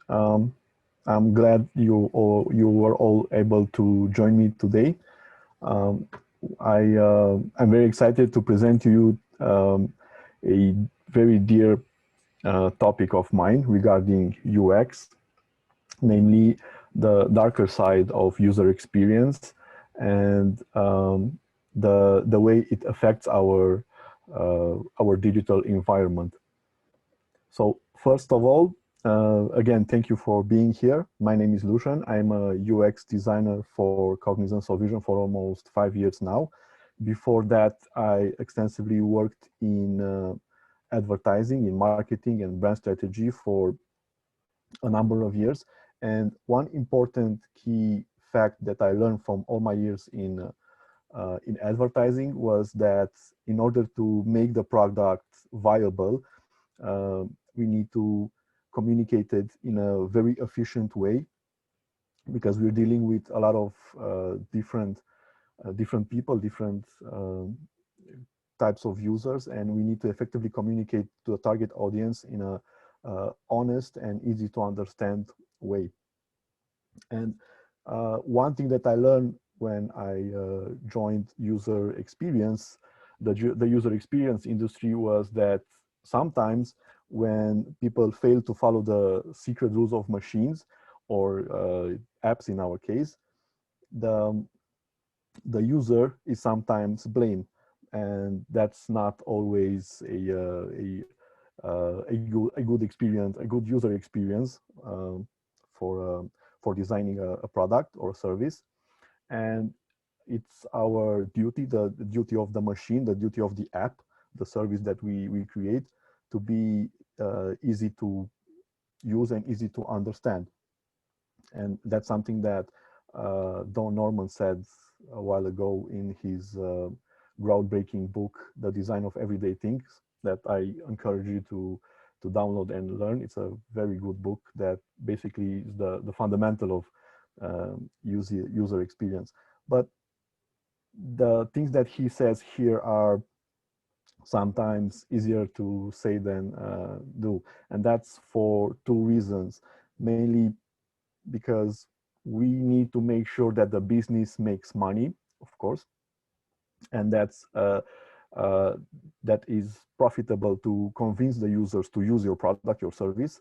Um, I'm glad you were all able to join me today. Um, I'm very excited to present to you a very dear topic of mine regarding UX, namely the darker side of user experience and the way it affects our digital environment. So first of all, again, thank you for being here. My name is Lucian. I'm a UX designer for Cognizant Softvision for almost 5 years now. Before that, I extensively worked in advertising, in marketing and brand strategy for a number of years. And one important key fact that I learned from all my years in advertising was that in order to make the product viable, we need to communicate it in a very efficient way because we're dealing with a lot of different people, different types of users, and we need to effectively communicate to the target audience in a honest and easy to understand way. And one thing that I learned when I joined user experience, the user experience industry, was that sometimes when people fail to follow the secret rules of machines or apps in our case, the user is sometimes blamed, and that's not always a good experience, a good user experience for designing a product or a service. And it's our duty, the duty of the machine, the duty of the app, the service that we create, to be easy to use and easy to understand. And that's something that Don Norman said a while ago in his groundbreaking book, The Design of Everyday Things, that I encourage you to download and learn. It's a very good book that basically is the fundamental of user experience. But the things that he says here are sometimes easier to say than do. And that's for two reasons. Mainly because we need to make sure that the business makes money, of course, and that is profitable to convince the users to use your product, your service,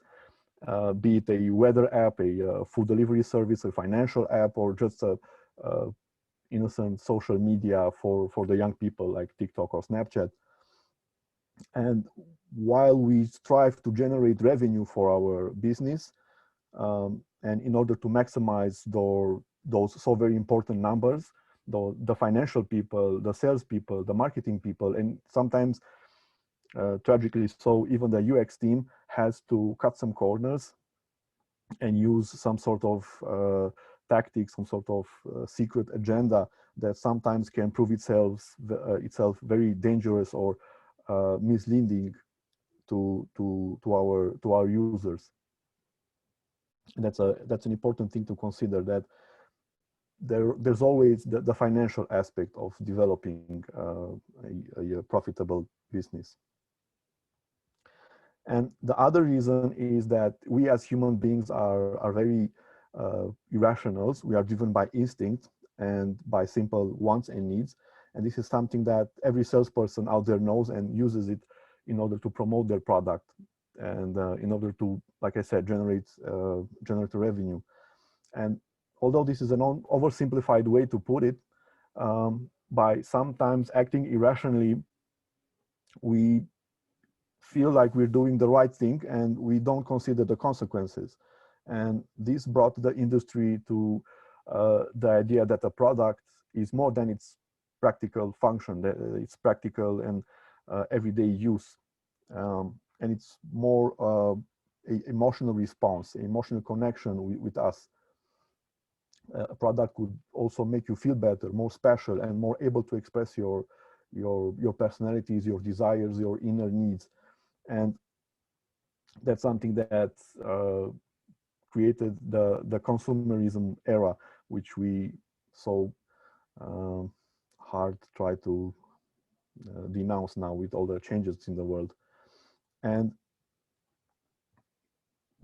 be it a weather app, a food delivery service, a financial app, or just a innocent social media for the young people like TikTok or Snapchat. And while we strive to generate revenue for our business, and in order to maximize those so very important numbers, the financial people, the sales people, the marketing people, and sometimes tragically so, even the UX team has to cut some corners and use some sort of tactics, some sort of secret agenda that sometimes can prove itself very dangerous or misleading to our users. And that's an important thing to consider, that there's always the financial aspect of developing a profitable business. And the other reason is that we as human beings are very irrationals. We are driven by instinct and by simple wants and needs. And this is something that every salesperson out there knows and uses it in order to promote their product and in order to, like I said, generate revenue. And although this is an oversimplified way to put it, by sometimes acting irrationally, we feel like we're doing the right thing and we don't consider the consequences. And this brought the industry to the idea that a product is more than its practical function, that it's practical and everyday use. And it's more a emotional response, emotional connection with us. A product could also make you feel better, more special, and more able to express your personalities, your desires, your inner needs. And that's something that created the consumerism era, which we so hard try to denounce now with all the changes in the world. And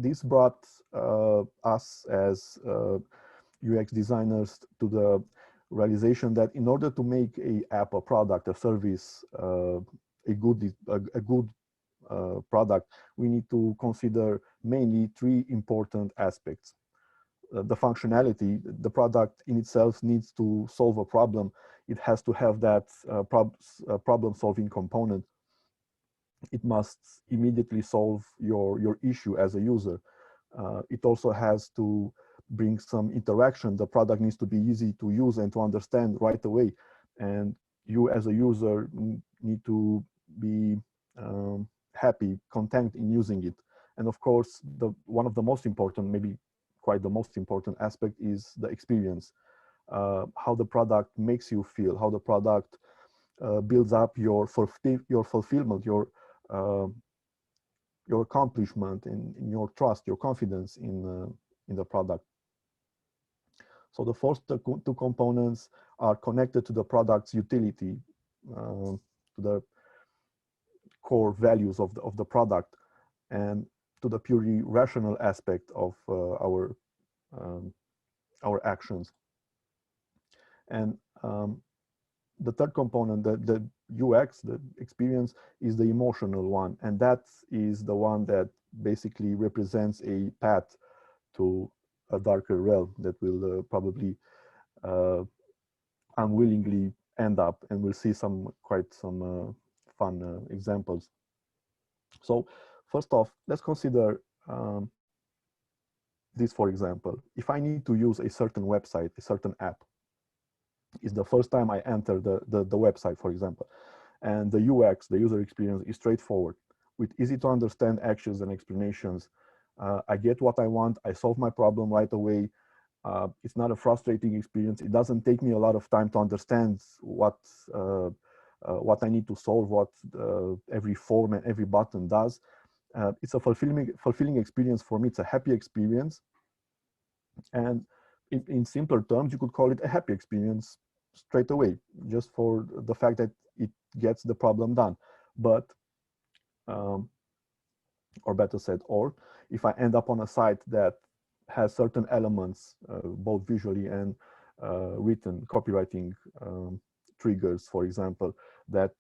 this brought us as UX designers to the realization that in order to make a app, a product, a service, a good product, we need to consider mainly three important aspects. The functionality, the product in itself needs to solve a problem. It has to have that problem-solving component. It must immediately solve your issue as a user. It also has to bring some interaction. The product needs to be easy to use and to understand right away. And you as a user need to be happy, content in using it. And of course, one of the most important, maybe quite the most important aspect is the experience. How the product makes you feel, how the product builds up your fulfillment, your accomplishment, in your trust, your confidence in the product. So the first two components are connected to the product's utility, to the core values of the product, and to the purely rational aspect of our actions. And the third component, the UX, the experience, is the emotional one, and that is the one that basically represents a path to a darker realm that will probably unwillingly end up, and we'll see quite some fun examples. So first off, let's consider this, for example. If I need to use a certain website, a certain app, it's the first time I enter the website, for example, and the UX, the user experience, is straightforward with easy to understand actions and explanations. I get what I want, I solve my problem right away. It's not a frustrating experience. It doesn't take me a lot of time to understand what I need to solve, what every form and every button does. It's a fulfilling experience for me. It's a happy experience. And in simpler terms, you could call it a happy experience straight away, just for the fact that it gets the problem done. But, or better said, or if I end up on a site that has certain elements, both visually and written, copywriting triggers, for example, that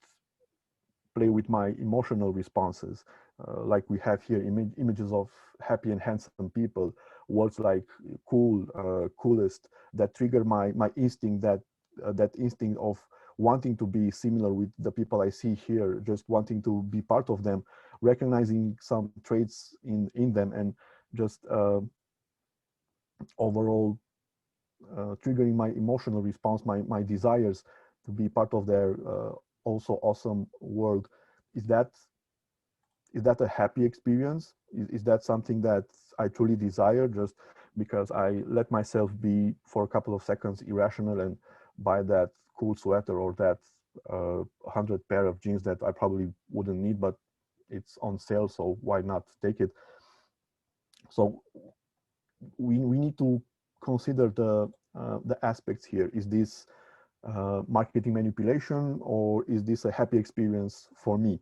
play with my emotional responses, like we have here, images of happy and handsome people, words like cool, coolest, that trigger my instinct, that instinct of wanting to be similar with the people I see here, just wanting to be part of them, recognizing some traits in them, and just overall triggering my emotional response, my desires to be part of their also awesome world. Is that a happy experience? Is that something that I truly desire, just because I let myself be for a couple of seconds irrational and buy that cool sweater or that 100 pair of jeans that I probably wouldn't need, but it's on sale, so why not take it? So we need to consider the aspects here. Is this marketing manipulation, or is this a happy experience for me?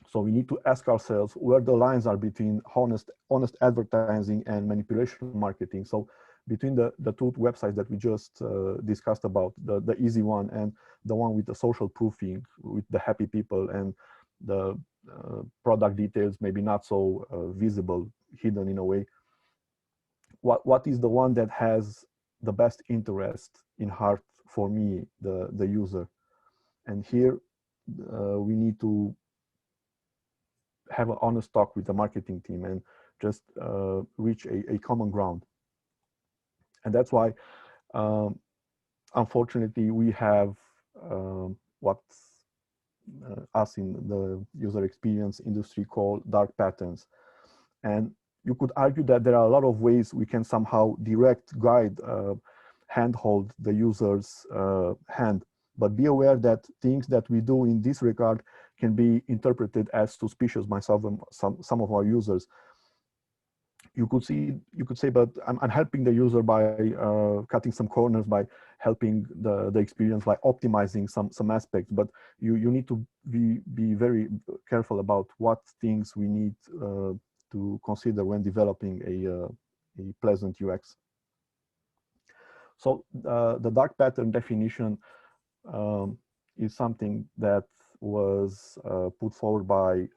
So we need to ask ourselves where the lines are between honest advertising and manipulation marketing. So between the two websites that we just discussed about, the easy one and the one with the social proofing, with the happy people and the product details maybe not so visible, hidden in a way. What is the one that has the best interest in heart for me, the user? And here we need to have an honest talk with the marketing team and just reach a common ground. And that's why, unfortunately, we have what us in the user experience industry call dark patterns. And you could argue that there are a lot of ways we can somehow direct, guide, handhold the user's hand. But be aware that things that we do in this regard can be interpreted as suspicious by some of our users. You could say, but I'm helping the user by cutting some corners, by helping the experience, by optimizing some aspects. But you need to be very careful about what things we need to consider when developing a pleasant UX. So the dark pattern definition is something that was put forward by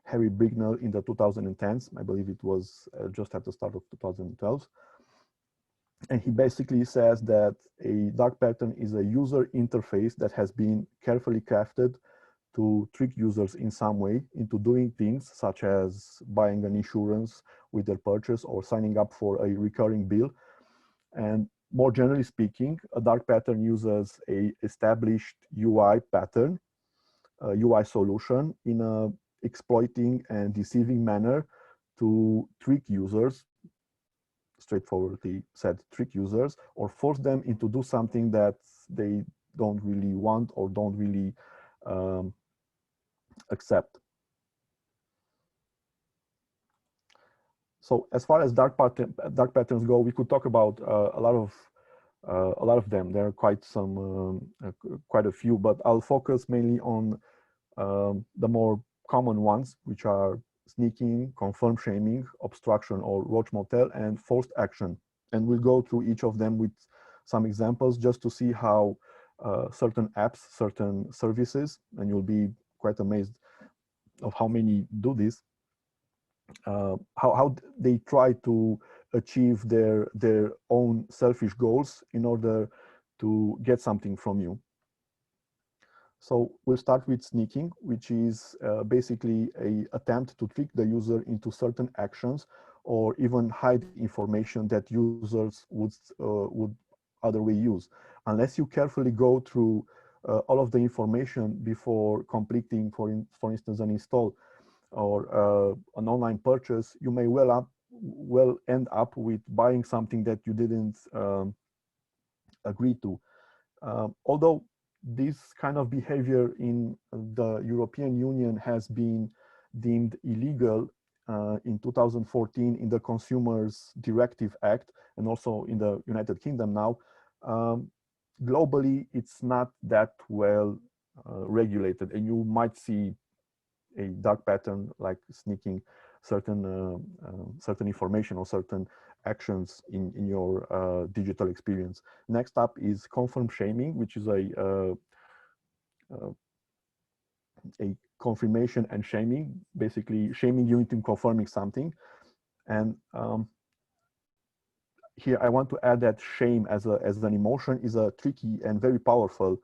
Harry Brigner in the 2010s. I believe it was just at the start of 2012. And he basically says that a dark pattern is a user interface that has been carefully crafted to trick users in some way into doing things such as buying an insurance with their purchase or signing up for a recurring bill. And more generally speaking, a dark pattern uses a established UI pattern, a UI solution in a exploiting and deceiving manner to trick users, straightforwardly said, trick users, or force them into do something that they don't really want or don't really accept. So as far as dark patterns go, we could talk about a lot of them. There are quite a few, but I'll focus mainly on the more common ones, which are sneaking, confirm shaming, obstruction or roach motel, and forced action. And we'll go through each of them with some examples just to see how certain apps, certain services, and you'll be quite amazed of how many do this, how they try to achieve their own selfish goals in order to get something from you. So we'll start with sneaking, which is basically an attempt to trick the user into certain actions or even hide information that users would otherwise use. Unless you carefully go through all of the information before completing, for instance, an install or an online purchase, you may well end up with buying something that you didn't agree to. Although this kind of behavior in the European Union has been deemed illegal in 2014 in the Consumers Directive Act and also in the United Kingdom now, globally it's not that well regulated, and you might see a dark pattern like sneaking certain information or certain actions in your digital experience. Next up is confirm shaming, which is a confirmation and shaming, basically shaming you into confirming something. And here I want to add that shame as an emotion is a tricky and very powerful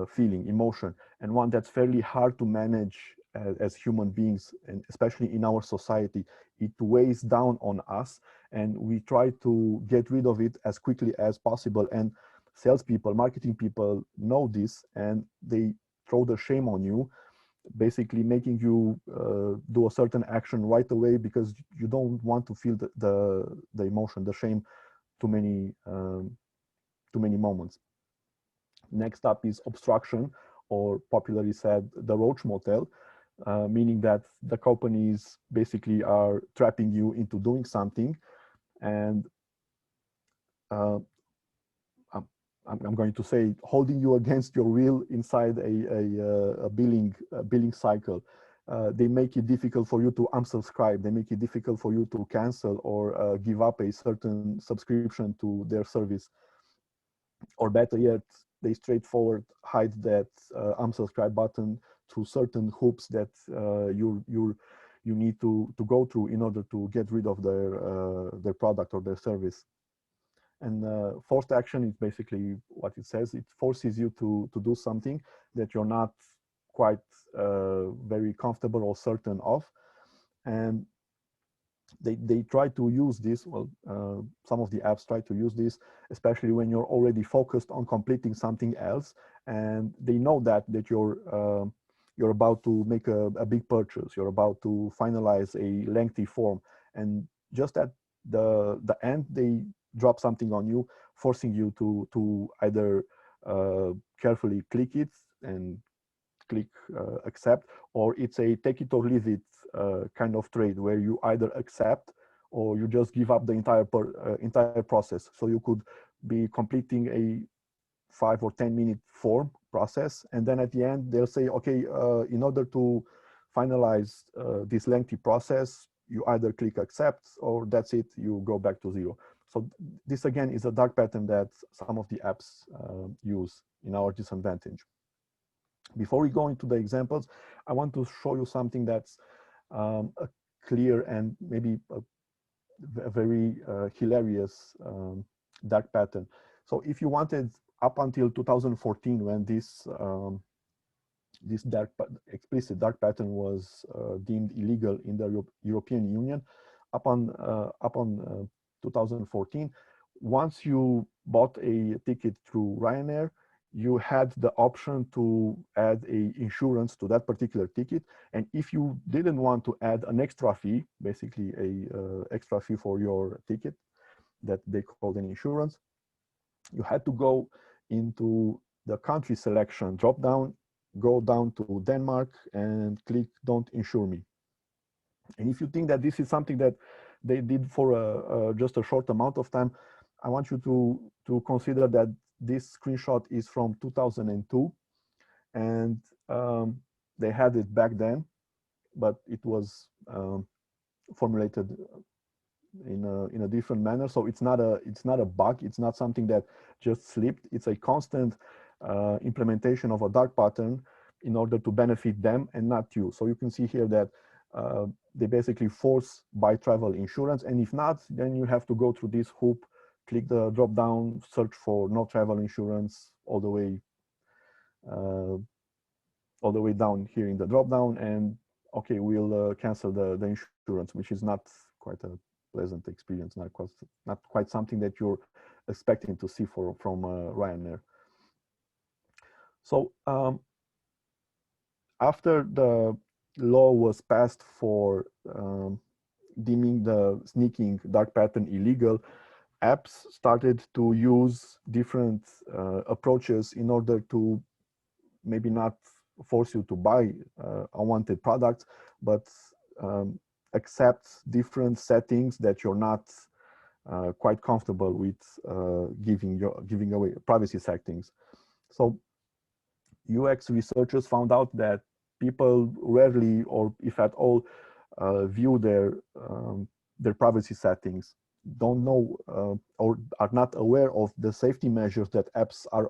feeling, emotion, and one that's fairly hard to manage as human beings, and especially in our society. It weighs down on us, and we try to get rid of it as quickly as possible. And salespeople, marketing people know this, and they throw the shame on you, basically making you do a certain action right away because you don't want to feel the emotion, the shame, too many moments. Next up is obstruction, or popularly said, the Roach motel, meaning that the companies basically are trapping you into doing something, and I'm going to say holding you against your will inside a billing cycle. They make it difficult for you to unsubscribe. They make it difficult for you to cancel or give up a certain subscription to their service. Or better yet, they straightforward hide that unsubscribe button through certain hoops that you need to go through in order to get rid of their product or their service. And forced action is basically what it says. It forces you to do something that you're not quite very comfortable or certain of. And they try to use this, well, some of the apps try to use this, especially when you're already focused on completing something else, and they know that you're about to make a big purchase, you're about to finalize a lengthy form, and just at the end, they drop something on you, forcing you to either carefully click it and click accept, or it's a take it or leave it kind of trade where you either accept or you just give up the entire process. So you could be completing a 5 or 10 minute form process, and then at the end they'll say, okay, in order to finalize this lengthy process, you either click accept or that's it, you go back to zero. So this again is a dark pattern that some of the apps use in our disadvantage. Before we go into the examples, I want to show you something that's a clear and maybe a very hilarious dark pattern. So if you wanted up until 2014, when this this explicit dark pattern was deemed illegal in the European Union, upon 2014, once you bought a ticket through Ryanair, you had the option to add a insurance to that particular ticket. And if you didn't want to add an extra fee, basically a extra fee for your ticket that they called an insurance, you had to go into the country selection drop down, go down to Denmark and click don't insure me. And if you think that this is something that they did for just a short amount of time, I want you to consider that this screenshot is from 2002, and they had it back then, but it was formulated in a different manner. So it's not a bug. It's not something that just slipped. It's a constant implementation of a dark pattern in order to benefit them and not you. So you can see here that they basically force buy travel insurance, and if not, then you have to go through this hoop, click the drop down, search for no travel insurance all the way down here in the drop down, and okay, we'll cancel the insurance, which is not quite a pleasant experience, not quite something that you're expecting to see from Ryanair. So after the law was passed for deeming the sneaking dark pattern illegal, apps started to use different approaches in order to maybe not force you to buy unwanted products, but accept different settings that you're not quite comfortable with giving away, privacy settings. So UX researchers found out that people rarely, or if at all, view their privacy settings, don't know or are not aware of the safety measures that apps are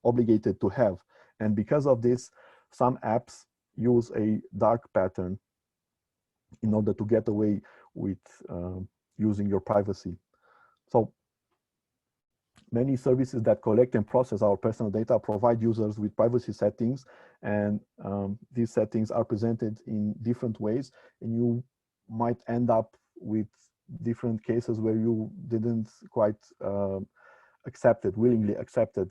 obligated to have. And because of this, some apps use a dark pattern in order to get away with using your privacy. So many services that collect and process our personal data provide users with privacy settings, and these settings are presented in different ways, and you might end up with different cases where you didn't quite willingly accepted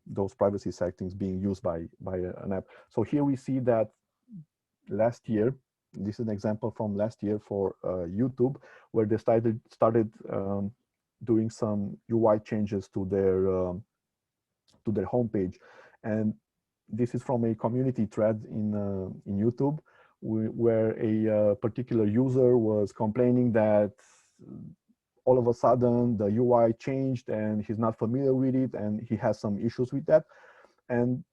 those privacy settings being used by an app. So here we see that last year, this is an example from last year for YouTube, where they started doing some UI changes to their homepage, and this is from a community thread in YouTube, where a particular user was complaining that all of a sudden the UI changed and he's not familiar with it and he has some issues with that. And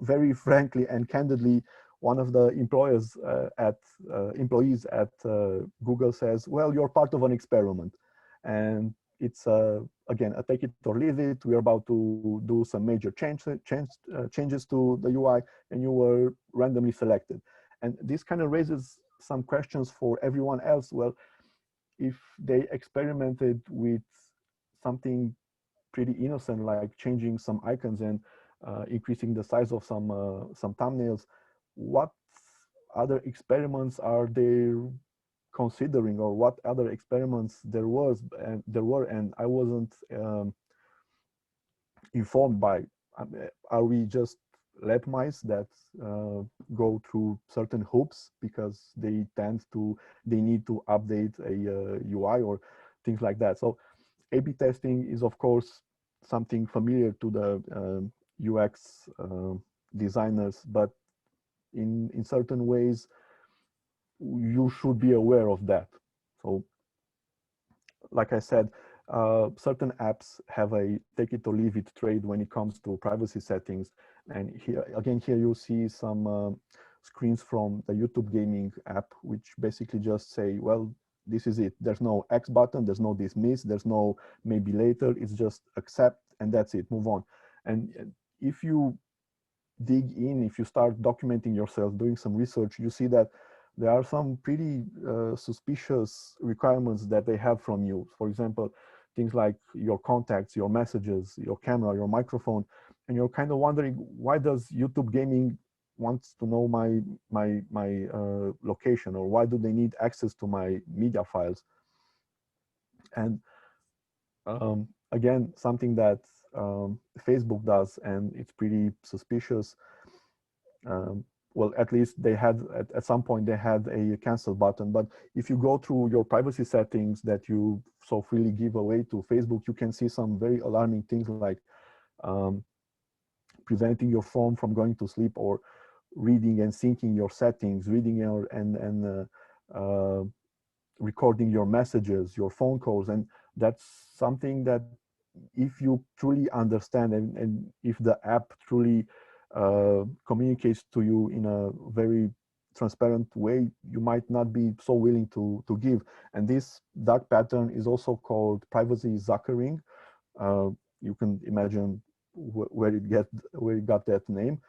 very frankly and candidly, one of the employees at Google says, well, you're part of an experiment, and it's again a take it or leave it. We're about to do some major changes to the UI, and you were randomly selected. And this kind of raises some questions for everyone else. Well, if they experimented with something pretty innocent like changing some icons and increasing the size of some thumbnails, what other experiments are they considering, or what other experiments there were, and I wasn't informed by? Are we just lab mice that go through certain hoops because they need to update a UI or things like that? So A/B testing is of course something familiar to the UX designers, but in certain ways you should be aware of that. So like I said, certain apps have a take it or leave it trade when it comes to privacy settings. And here you see some screens from the YouTube gaming app, which basically just say, well, this is it. There's no X button, there's no dismiss, there's no maybe later, it's just accept and that's it, move on. And if you dig in, if you start documenting yourself, doing some research, you see that there are some pretty suspicious requirements that they have from you. For example, things like your contacts, your messages, your camera, your microphone, and you're kind of wondering, why does YouTube gaming wants to know my location, or why do they need access to my media files? And again, something that Facebook does, and it's pretty suspicious. Well, at least they had, at some point, they had a cancel button. But if you go through your privacy settings that you so freely give away to Facebook, you can see some very alarming things like preventing your phone from going to sleep, or reading and syncing your settings, reading your recording your messages, your phone calls. And that's something that if you truly understand, and if the app truly communicates to you in a very transparent way, you might not be so willing to give. And this dark pattern is also called privacy suckering. You can imagine where it got that name.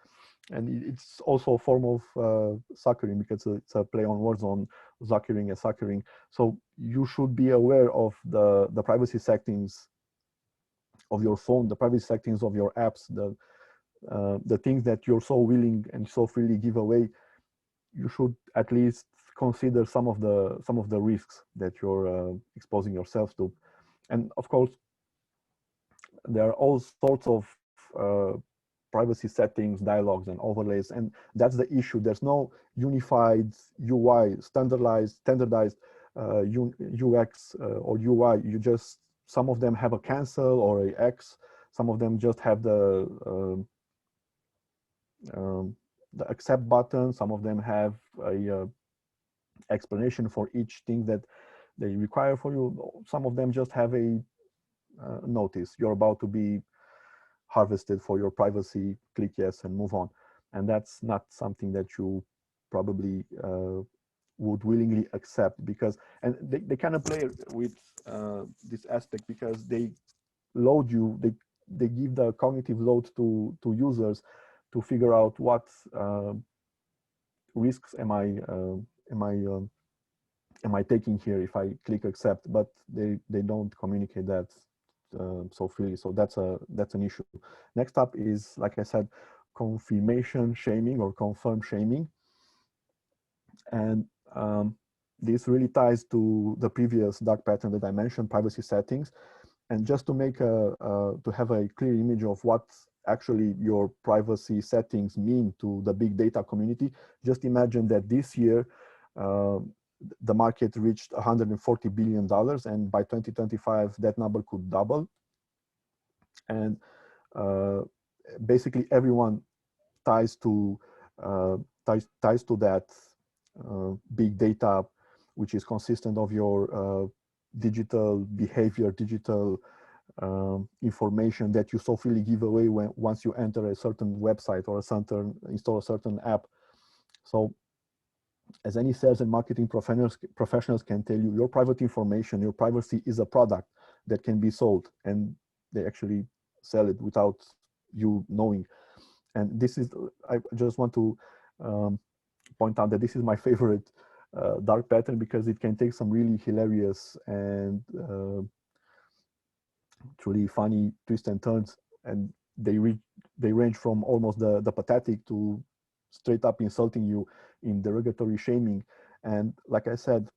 And it's also a form of suckering, because it's a play on words on zuckering and suckering. So you should be aware of the privacy settings of your phone, the privacy settings of your apps, the things that you're so willing and so freely give away. You should at least consider some of the risks that you're exposing yourself to. And of course, there are all sorts of privacy settings, dialogues, and overlays, and that's the issue. There's no unified UI, standardized UX or UI. You just, some of them have a cancel or a X, some of them just have the accept button, some of them have a explanation for each thing that they require for you. Some of them just have a notice, you're about to be harvested for your privacy, click yes and move on. And that's not something that you probably would willingly accept, because, and they kind of play with this aspect, because they load you, they give the cognitive load to users to figure out what risks am I taking here if I click accept, but they don't communicate that so freely. So that's an issue. Next up is, like I said, confirmation shaming or confirm shaming, and this really ties to the previous dark pattern that I mentioned, privacy settings. And just to make to have a clear image of what actually your privacy settings mean to the big data community, just imagine that this year the market reached $140 billion, and by 2025 that number could double. And basically everyone ties to that big data, which is consistent of your digital behavior, digital information that you so freely give away once you enter a certain website or install a certain app. So as any sales and marketing professionals can tell you, your private information, your privacy is a product that can be sold, and they actually sell it without you knowing. And this is, I just want to point out that this is my favorite dark pattern, because it can take some really hilarious and truly funny twists and turns, and they range from almost the pathetic to straight up insulting you in derogatory shaming. And like I said,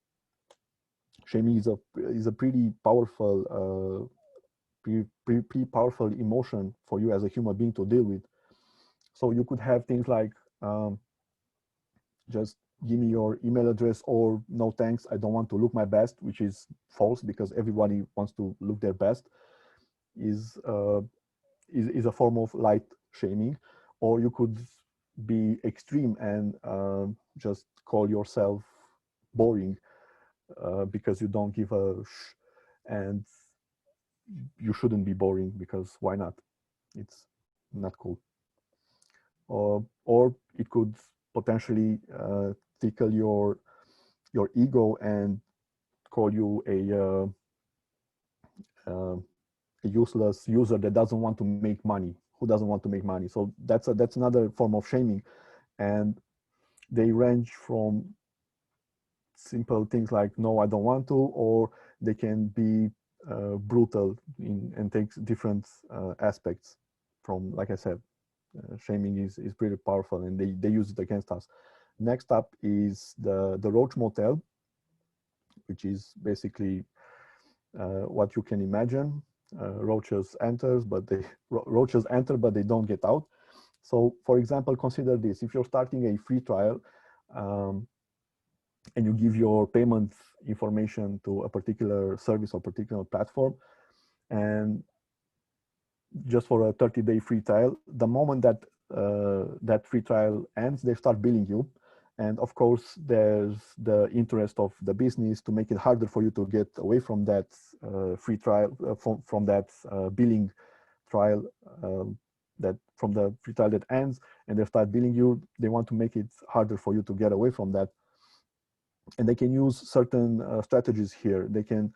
shaming is a pretty powerful pretty powerful emotion for you as a human being to deal with. So you could have things like just give me your email address, or no thanks, I don't want to look my best, which is false, because everybody wants to look their best, is a form of light shaming. Or you could be extreme and just call yourself boring because you don't give a sh, and you shouldn't be boring, because why not? It's not cool. Or it could potentially tickle your ego and call you a useless user that doesn't want to make money, who doesn't want to make money. So that's another form of shaming, and they range from simple things like no, I don't want to, or they can be brutal and take different aspects. From, like I said, shaming is pretty powerful, and they use it against us. Next up is the Roach motel, which is basically what you can imagine. Roaches enter, but they don't get out. So, for example, consider this: if you're starting a free trial, and you give your payment information to a particular service or particular platform, and just for a 30-day free trial, the moment that that free trial ends, they start billing you. And of course, there's the interest of the business to make it harder for you to get away from that free trial, from that billing trial, that from the free trial that ends, and they start billing you. They want to make it harder for you to get away from that. And they can use certain strategies here. They can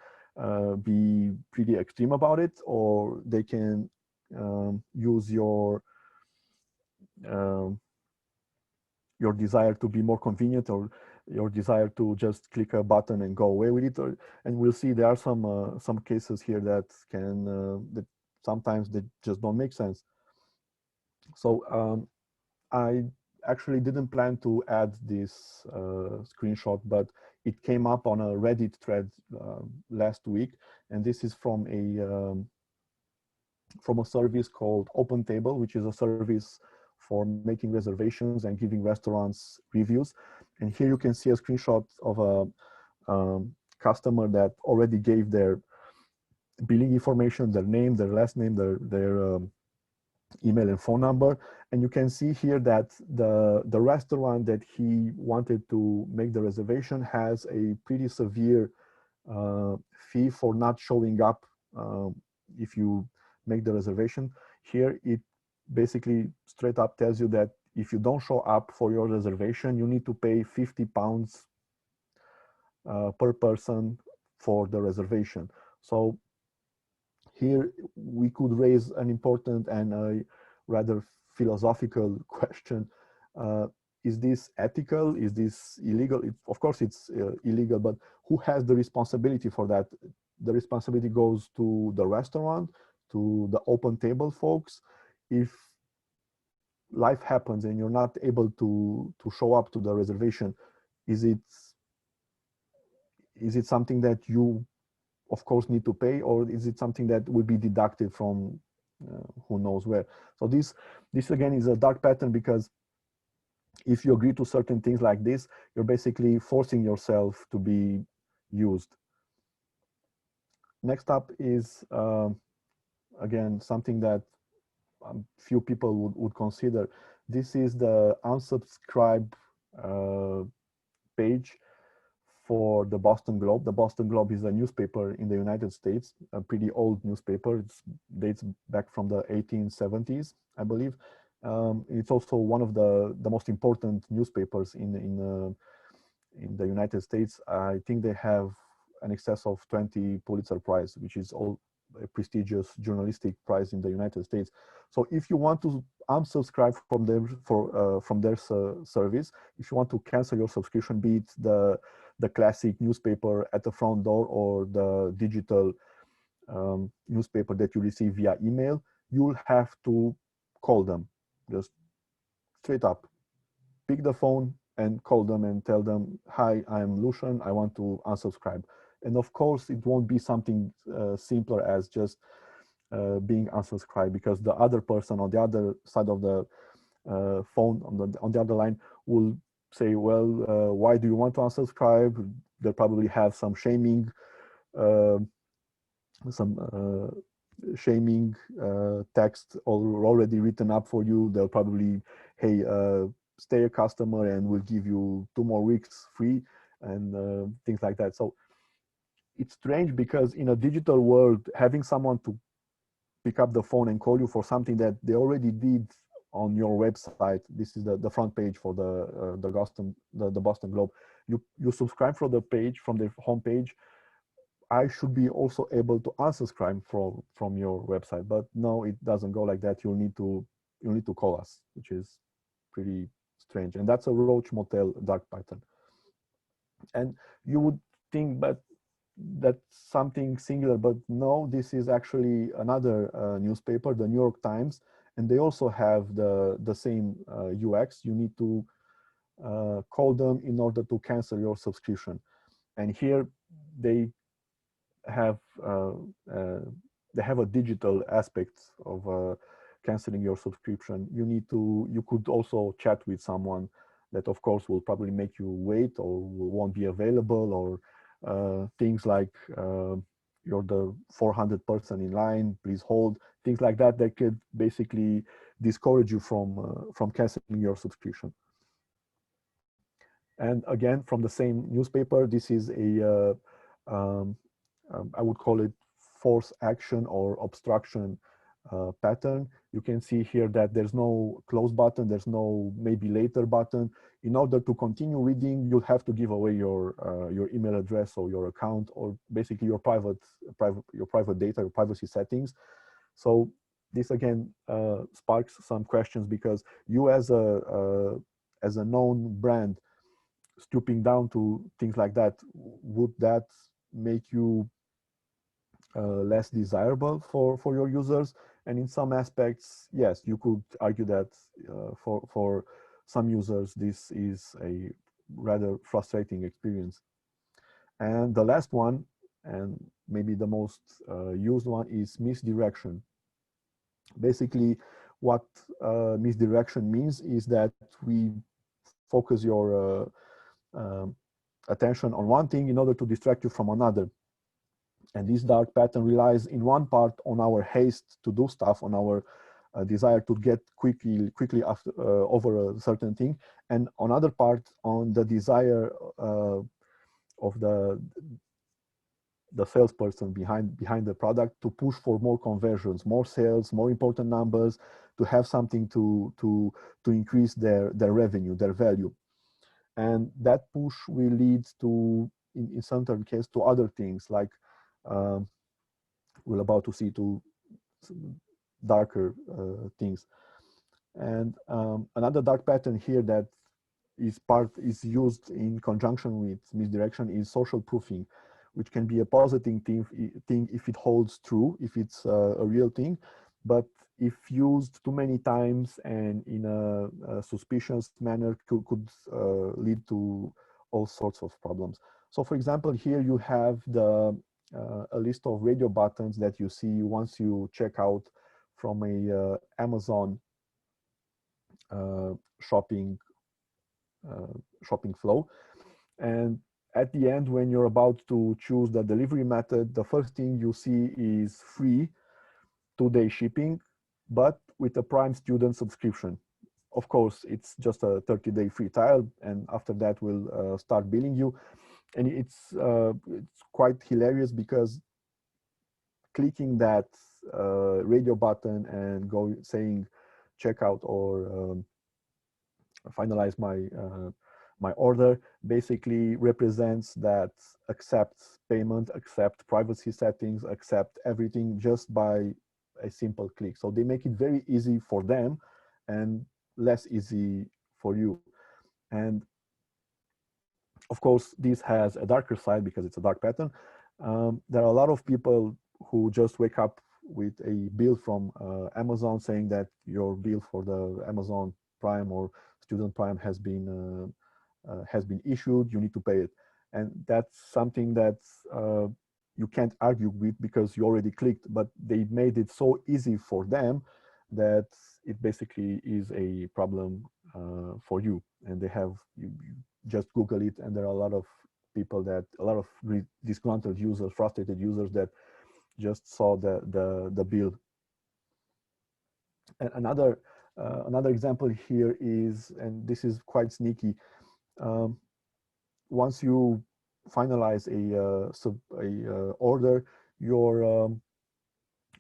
be pretty extreme about it, or they can use your desire to be more convenient, or your desire to just click a button and go away with it. And we'll see there are some cases here that can that sometimes they just don't make sense. So I actually didn't plan to add this screenshot, but it came up on a Reddit thread last week, and this is from a service called OpenTable, which is a service for making reservations and giving restaurants reviews. And here you can see a screenshot of a customer that already gave their billing information, their name, their last name, their email and phone number. And you can see here that the restaurant that he wanted to make the reservation has a pretty severe fee for not showing up if you make the reservation. Here it basically straight up tells you that if you don't show up for your reservation, you need to pay £50 per person for the reservation. So here we could raise an important and a rather philosophical question. Is this ethical? Is this illegal? Of course it's illegal, but who has the responsibility for that? The responsibility goes to the restaurant, to the OpenTable folks. If life happens and you're not able to show up to the reservation, is it something that you of course need to pay, or is it something that will be deducted from who knows where? So this again is a dark pattern, because if you agree to certain things like this, you're basically forcing yourself to be used. Next up is again something that few people would consider. This is the unsubscribe page for the Boston Globe. The Boston Globe is a newspaper in the United States, a pretty old newspaper. It dates back from the 1870s, I believe. It's also one of the most important newspapers in the United States. I think they have an excess of 20 Pulitzer Prize, which is all a prestigious journalistic prize in the United States. So if you want to unsubscribe from their service, if you want to cancel your subscription, be it the classic newspaper at the front door or the digital newspaper that you receive via email, you'll have to call them. Just straight up, pick the phone and call them and tell them, hi, I'm Lucian, I want to unsubscribe. And of course, it won't be something simpler as just being unsubscribed, because the other person on the other side of the phone, on the other line, will say, well, why do you want to unsubscribe? They'll probably have some shaming, text already written up for you. They'll probably, hey, stay a customer and we'll give you 2 more weeks free, and things like that. So it's strange, because in a digital world, having someone to pick up the phone and call you for something that they already did on your website, this is the front page for the Boston Globe, you subscribe from the page, from the home page, I should be also able to unsubscribe from your website. But no, it doesn't go like that. You'll need to call us, which is pretty strange. And that's a Roach motel dark pattern. And you would think, but that's something singular, but no, this is actually another newspaper, the New York Times, and they also have the same UX. You need to call them in order to cancel your subscription. And here they have a digital aspect of canceling your subscription. You could also chat with someone that of course will probably make you wait or won't be available, or things like you're the 400th person in line, please hold, things like that, that could basically discourage you from canceling your subscription. And again, from the same newspaper, this is a I would call it force action or obstruction pattern. You can see here that there's no close button, there's no maybe later button. In order to continue reading, you'll have to give away your email address or your account, or basically your private data, your privacy settings. So this again sparks some questions, because you as a known brand stooping down to things like that, would that make you less desirable for your users? And in some aspects, yes, you could argue that for some users this is a rather frustrating experience. And the last one, and maybe the most used one, is misdirection. Basically, what misdirection means is that we focus your attention on one thing in order to distract you from another. And this dark pattern relies in one part on our haste to do stuff, on our desire to get quickly after over a certain thing, and on other part on the desire of the salesperson behind the product to push for more conversions, more sales, more important numbers, to have something to increase their revenue, their value. And that push will lead to, in certain cases, to other things, like we're about to see, to darker things. And another dark pattern here that is used in conjunction with misdirection is social proofing, which can be a positive thing if it holds true, if it's a real thing, but if used too many times and in a suspicious manner, could lead to all sorts of problems. So for example, here you have a list of radio buttons that you see once you check out from a Amazon shopping flow. And at the end, when you're about to choose the delivery method, the first thing you see is free 2-day shipping, but with a Prime student subscription. Of course, it's just a 30-day free trial, and after that we'll start billing you. And it's quite hilarious, because clicking that radio button and saying checkout or finalize my order basically represents that accept payment, accept privacy settings, accept everything just by a simple click. So they make it very easy for them and less easy for you. And of course, this has a darker side because it's a dark pattern. There are a lot of people who just wake up with a bill from Amazon saying that your bill for the Amazon Prime or Student Prime has been issued, you need to pay it. And that's something that you can't argue with because you already clicked, but they made it so easy for them that it basically is a problem for you. And they have, you just Google it, and there are a lot of people that, a lot of disgruntled users, frustrated users that just saw the bill. And another example here is, and this is quite sneaky, once you finalize a order, you're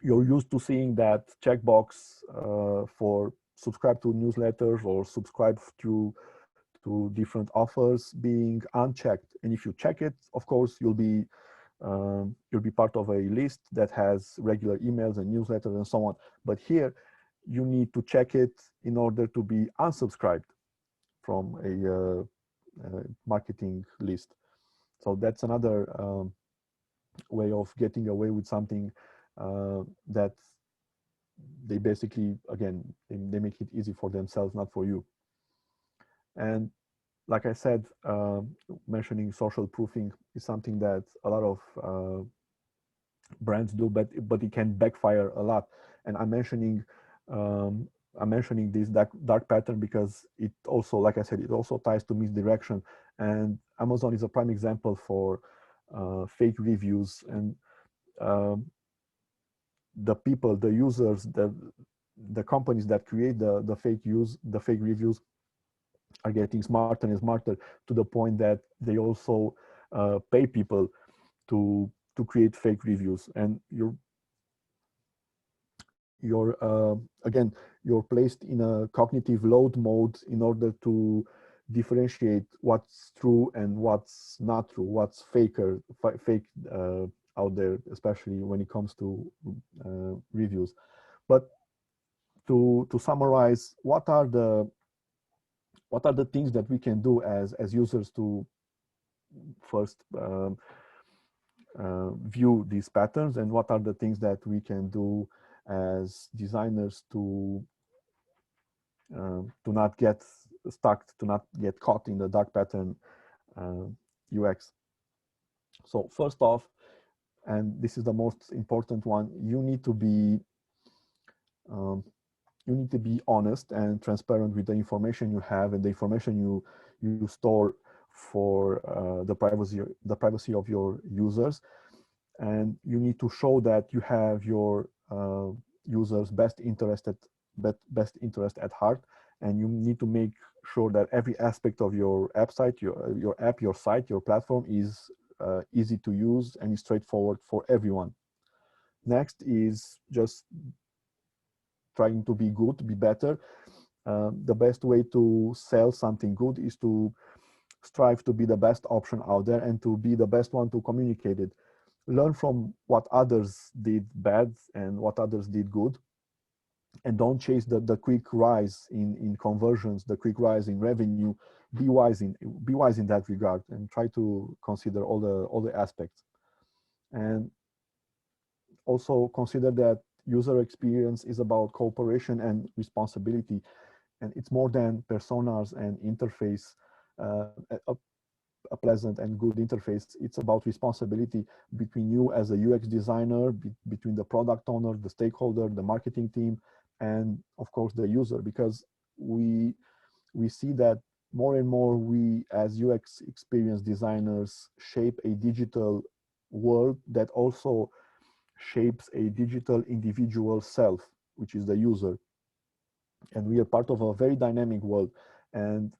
used to seeing that checkbox for subscribe to newsletters or subscribe to different offers being unchecked. And if you check it, of course, you'll be part of a list that has regular emails and newsletters and so on. But here, you need to check it in order to be unsubscribed from a marketing list. So that's another way of getting away with something that they basically, again, they make it easy for themselves, not for you. And like I said, mentioning social proofing is something that a lot of brands do, but it can backfire a lot. And I'm mentioning this dark pattern because it also, like I said, it also ties to misdirection. And Amazon is a prime example for fake reviews. And the people, the users, the companies that create the fake reviews are getting smarter and smarter, to the point that they also pay people to create fake reviews. And again, you're placed in a cognitive load mode in order to differentiate what's true and what's not true, what's fake out there, especially when it comes to reviews. But to summarize, what are the things that we can do as users to first view these patterns, and what are the things that we can do as designers to not get stuck, to not get caught in the dark pattern UX. So first off, and this is the most important one, you need to be honest and transparent with the information you have and the information you store for the privacy of your users. And you need to show that you have your users' best interest at heart, and you need to make sure that every aspect of your site, your platform is easy to use and is straightforward for everyone. Next is just trying to be good, to be better. The best way to sell something good is to strive to be the best option out there and to be the best one to communicate it. Learn from what others did bad and what others did good, and don't chase the quick rise in conversions, the quick rise in revenue. Be wise in that regard, and try to consider all the aspects. And also consider that user experience is about cooperation and responsibility, and it's more than personas and interface. A pleasant and good interface, it's about responsibility between you as a UX designer, between the product owner, the stakeholder, the marketing team, and of course the user, because we see that more and more we as UX experience designers shape a digital world that also shapes a digital individual self, which is the user. And we are part of a very dynamic world, and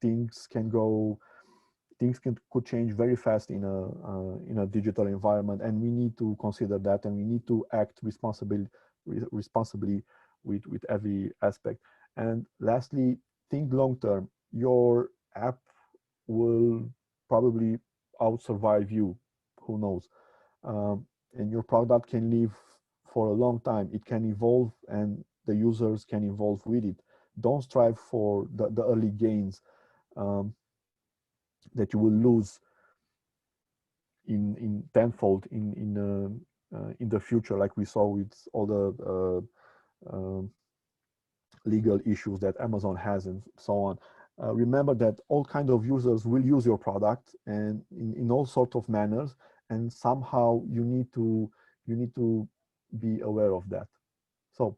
things could change very fast in a digital environment, and we need to consider that, and we need to act responsibly with every aspect. And lastly, think long term. Your app will probably out-survive you, who knows, and your product can live for a long time. It can evolve, and the users can evolve with it. Don't strive for the early gains that you will lose in tenfold in the future, like we saw with all the legal issues that Amazon has and so on. Remember that all kinds of users will use your product, and in all sorts of manners, and somehow you need to be aware of that. So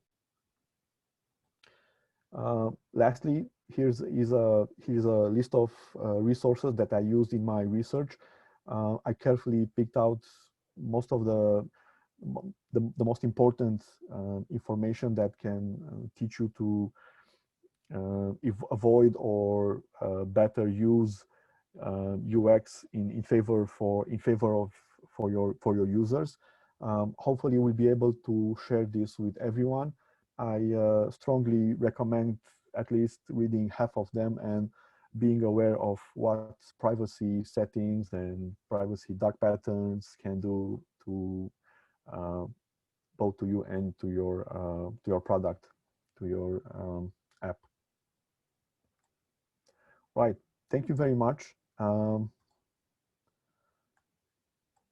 lastly, here's a list of resources that I used in my research. I carefully picked out most of the most important information that can teach you to avoid or better use UX in favor of for your users. Hopefully, we'll be able to share this with everyone. strongly recommend at least reading half of them and being aware of what privacy settings and privacy dark patterns can do to uh, both to you and to your product, to your app. Right. Thank you very much.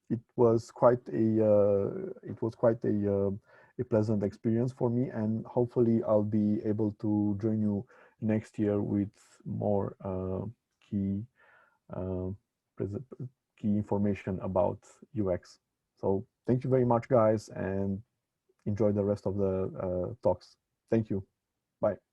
It was quite a pleasant experience for me, and hopefully I'll be able to join you next year with more key uh, key information about UX. So thank you very much, guys, and enjoy the rest of the talks. Thank you. Bye.